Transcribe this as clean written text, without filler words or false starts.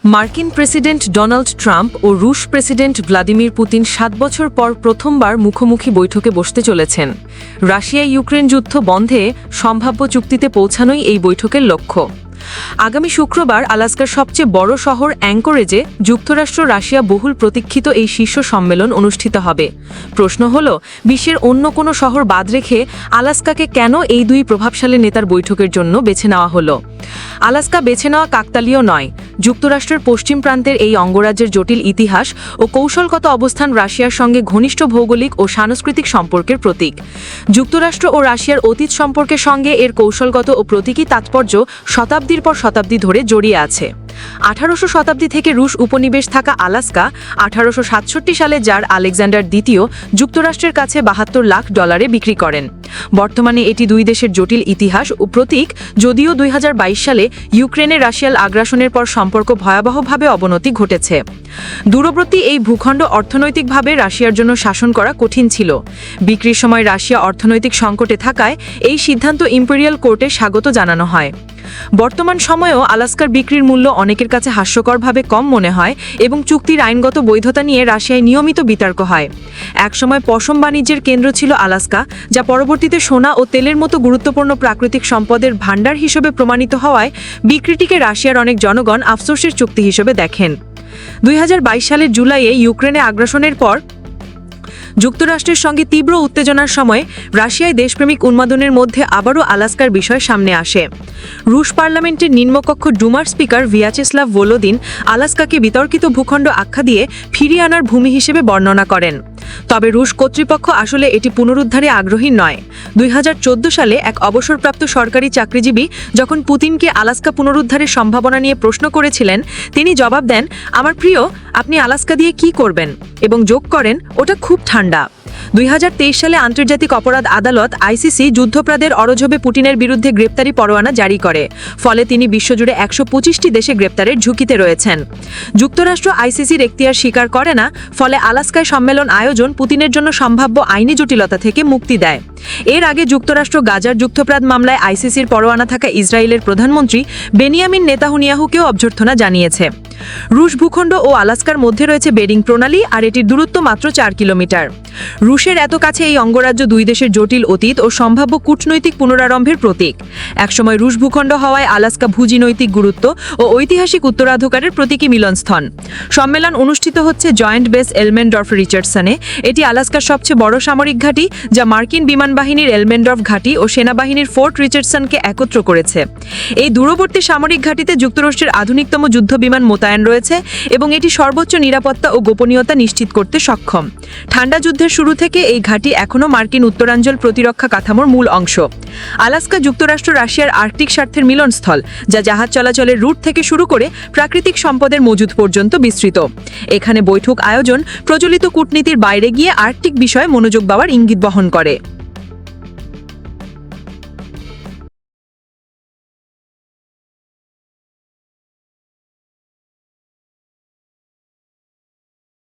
মার্কিন president Donald Trump ও রুশ president Vladimir Putin ৭ বছর পর প্রথমবার মুখোমুখি বৈঠকে বসতে চলেছেন। রাশিয়া ইউক্রেন যুদ্ধ বন্ধে সম্ভাব্য চুক্তিতে পৌঁছানোই এই বৈঠকের লক্ষ্য। আগামী শুক্রবার আলাস্কার সবচেয়ে বড় শহর অ্যাঙ্করেজে যুক্তরাষ্ট্র রাশিয়া বহুল প্রতীক্ষিত এই শীর্ষ সম্মেলন অনুষ্ঠিত হবে। প্রশ্ন হল, বিশ্বের অন্য কোনো শহর বাদ রেখে আলাস্কাকে কেন এই দুই প্রভাবশালী নেতার বৈঠকের জন্য বেছে নেওয়া হলো? আলাস্কা বেছে নেওয়া কাকতালীয় নয়। যুক্তরাষ্ট্রের পশ্চিম প্রান্তের এই অঙ্গরাজ্যের জটিল ইতিহাস ও কৌশলগত অবস্থান রাশিয়ার সঙ্গে ঘনিষ্ঠ ভৌগোলিক ও সাংস্কৃতিক সম্পর্কের প্রতীক। যুক্তরাষ্ট্র ও রাশিয়ার অতীত সম্পর্কের সঙ্গে এর কৌশলগত ও প্রতীকী তাৎপর্য শতাব্দীর পর শতাব্দী ধরে জড়িয়ে আছে। 18শো শতাব্দী থেকে রুশ উপনিবেশ থাকা আলাস্কা 1867 সালে জার আলেকজান্ডার দ্বিতীয় যুক্তরাষ্ট্রের কাছে $72 লাখ বিক্রি করেন। বর্তমানে এটি দুই দেশের জটিল ইতিহাস ও প্রতীক। যদিও 2022 সালে ইউক্রেনে রাশিয়ার আগ্রাসনের পর সম্পর্ক ভয়াবহভাবে অবনতি ঘটেছে। দূরবর্তী এই ভূখণ্ড অর্থনৈতিকভাবে রাশিয়ার জন্য শাসন করা কঠিন ছিল। বিক্রির সময় রাশিয়া অর্থনৈতিক সংকটে থাকায় এই সিদ্ধান্ত ইম্পেরিয়াল কোর্টে স্বাগত জানানো হয়। বর্তমান সময়েও আলাস্কার বিক্রির মূল্য অনেকের কাছে হাস্যকরভাবে কম মনে হয় এবং চুক্তির আইনগত বৈধতা নিয়ে রাশিয়ায় নিয়মিত বিতর্ক হয়। একসময় পশম বাণিজ্যের কেন্দ্র ছিল আলাস্কা, যা পরবর্তীতে সোনা ও তেলের মতো গুরুত্বপূর্ণ প্রাকৃতিক সম্পদের ভাণ্ডার হিসেবে প্রমাণিত হওয়ায় বিক্রিটিকে রাশিয়ার অনেক জনগণ আফসোসের চুক্তি হিসেবে দেখেন। 2022 সালের জুলাইয়ে ইউক্রেনে আগ্রাসনের পর যুক্তরাষ্ট্রের সঙ্গে তীব্র উত্তেজনার সময় রাশিয়ায় দেশপ্রেমিক উন্মাদনের মধ্যে আবারও আলাস্কার বিষয় সামনে আসে। রুশ পার্লামেন্টের নিম্নকক্ষ ডুমার স্পিকার ভিয়াচেস্লাভ ভলোদিন আলাস্কাকে বিতর্কিত ভূখণ্ড আখ্যা দিয়ে ফিরিয়ে আনার ভূমি হিসেবে বর্ণনা করেন। তবে রুশ কর্তৃপক্ষ আসলে এটি পুনরুদ্ধারে আগ্রহী নয়। 2014 সালে এক অবসরপ্রাপ্ত সরকারি চাকরিজীবী যখন পুতিনকে আলাস্কা পুনরুদ্ধারের সম্ভাবনা নিয়ে প্রশ্ন করেছিলেন, তিনি জবাব দেন, "আমার প্রিয়, আপনি আলাস্কা দিয়ে কি করবেন?" এবং যোগ করেন, "ওটা খুব ঠান্ডা।" 2023 সালে আন্তর্জাতিক অপরাধ আদালত আইসিসি যুদ্ধাপরাধের অরোজবে পুতিনের বিরুদ্ধে গ্রেপ্তারি পরোয়ানা জারি করে। ফলে তিনি বিশ্বজুড়ে 125টি দেশে গ্রেপ্তারের ঝুঁকিতে রয়েছেন। যুক্তরাষ্ট্র আইসিসির এখতিয়ার স্বীকার করে না, ফলে আলাস্কায় সম্মেলন আয়োজন পুতিনের জন্য সম্ভাব্য আইনি জটিলতা থেকে মুক্তি দেয়। এর আগে যুক্তরাষ্ট্র গাজার যুদ্ধাপরাধ মামলায় আইসিসির পরোয়ানা থাকা ইসরায়েলের প্রধানমন্ত্রী বেনিয়ামিন নেতানিয়াহুকেও অভ্যর্থনা জানিয়েছে। রুশ ভূখণ্ড ও আলাস্কার মধ্যে রয়েছে বেরিং প্রণালী, আর এটির দূরত্ব মাত্র 4 কিলোমিটার। রুশের এত কাছে এই অঙ্গরাজ্য দুই দেশের জটিল অতীত ও সম্ভাব্য কূটনৈতিক পুনরারম্ভের প্রতীক। একসময় রুশ ভূখণ্ড হওয়ায় আলাস্কা ভূজিনৈতিক গুরুত্ব ও ঐতিহাসিক উত্তরাধিকারের প্রতীকী মিলনস্থল। সম্মেলন অনুষ্ঠিত হচ্ছে জয়েন্ট বেস এলমেন্ডর্ফ রিচার্ডসনে। এটি আলাস্কার সবচেয়ে বড় সামরিক ঘাঁটি, যা মার্কিন বিমান বাহিনীর এলমেন্ডর্ফ ঘাঁটি ও সেনাবাহিনীর ফোর্ট রিচার্ডসনকে একত্র করেছে। এই দূরবর্তী সামরিক ঘাঁটিতে যুক্তরাষ্ট্রের আধুনিকতম যুদ্ধ বিমান মোতায়েন রয়েছে এবং এটি সর্বোচ্চ নিরাপত্তা ও গোপনীয়তা নিশ্চিত করতে সক্ষম। ঠান্ডা যুদ্ধের শুরু থেকে এই ঘাঁটি এখনও মার্কিন উত্তরাঞ্চল প্রতিরক্ষা কাঠামোর মূল অংশ। আলাস্কা যুক্তরাষ্ট্র রাশিয়ার আর্কটিক স্বার্থের মিলনস্থল, যা জাহাজ চলাচলের রুট থেকে শুরু করে প্রাকৃতিক সম্পদের মজুদ পর্যন্ত বিস্তৃত। এখানে বৈঠক আয়োজন প্রচলিত কূটনীতির বাইরে গিয়ে আর্কটিক বিষয়ে মনোযোগ দেওয়ার ইঙ্গিত বহন করে।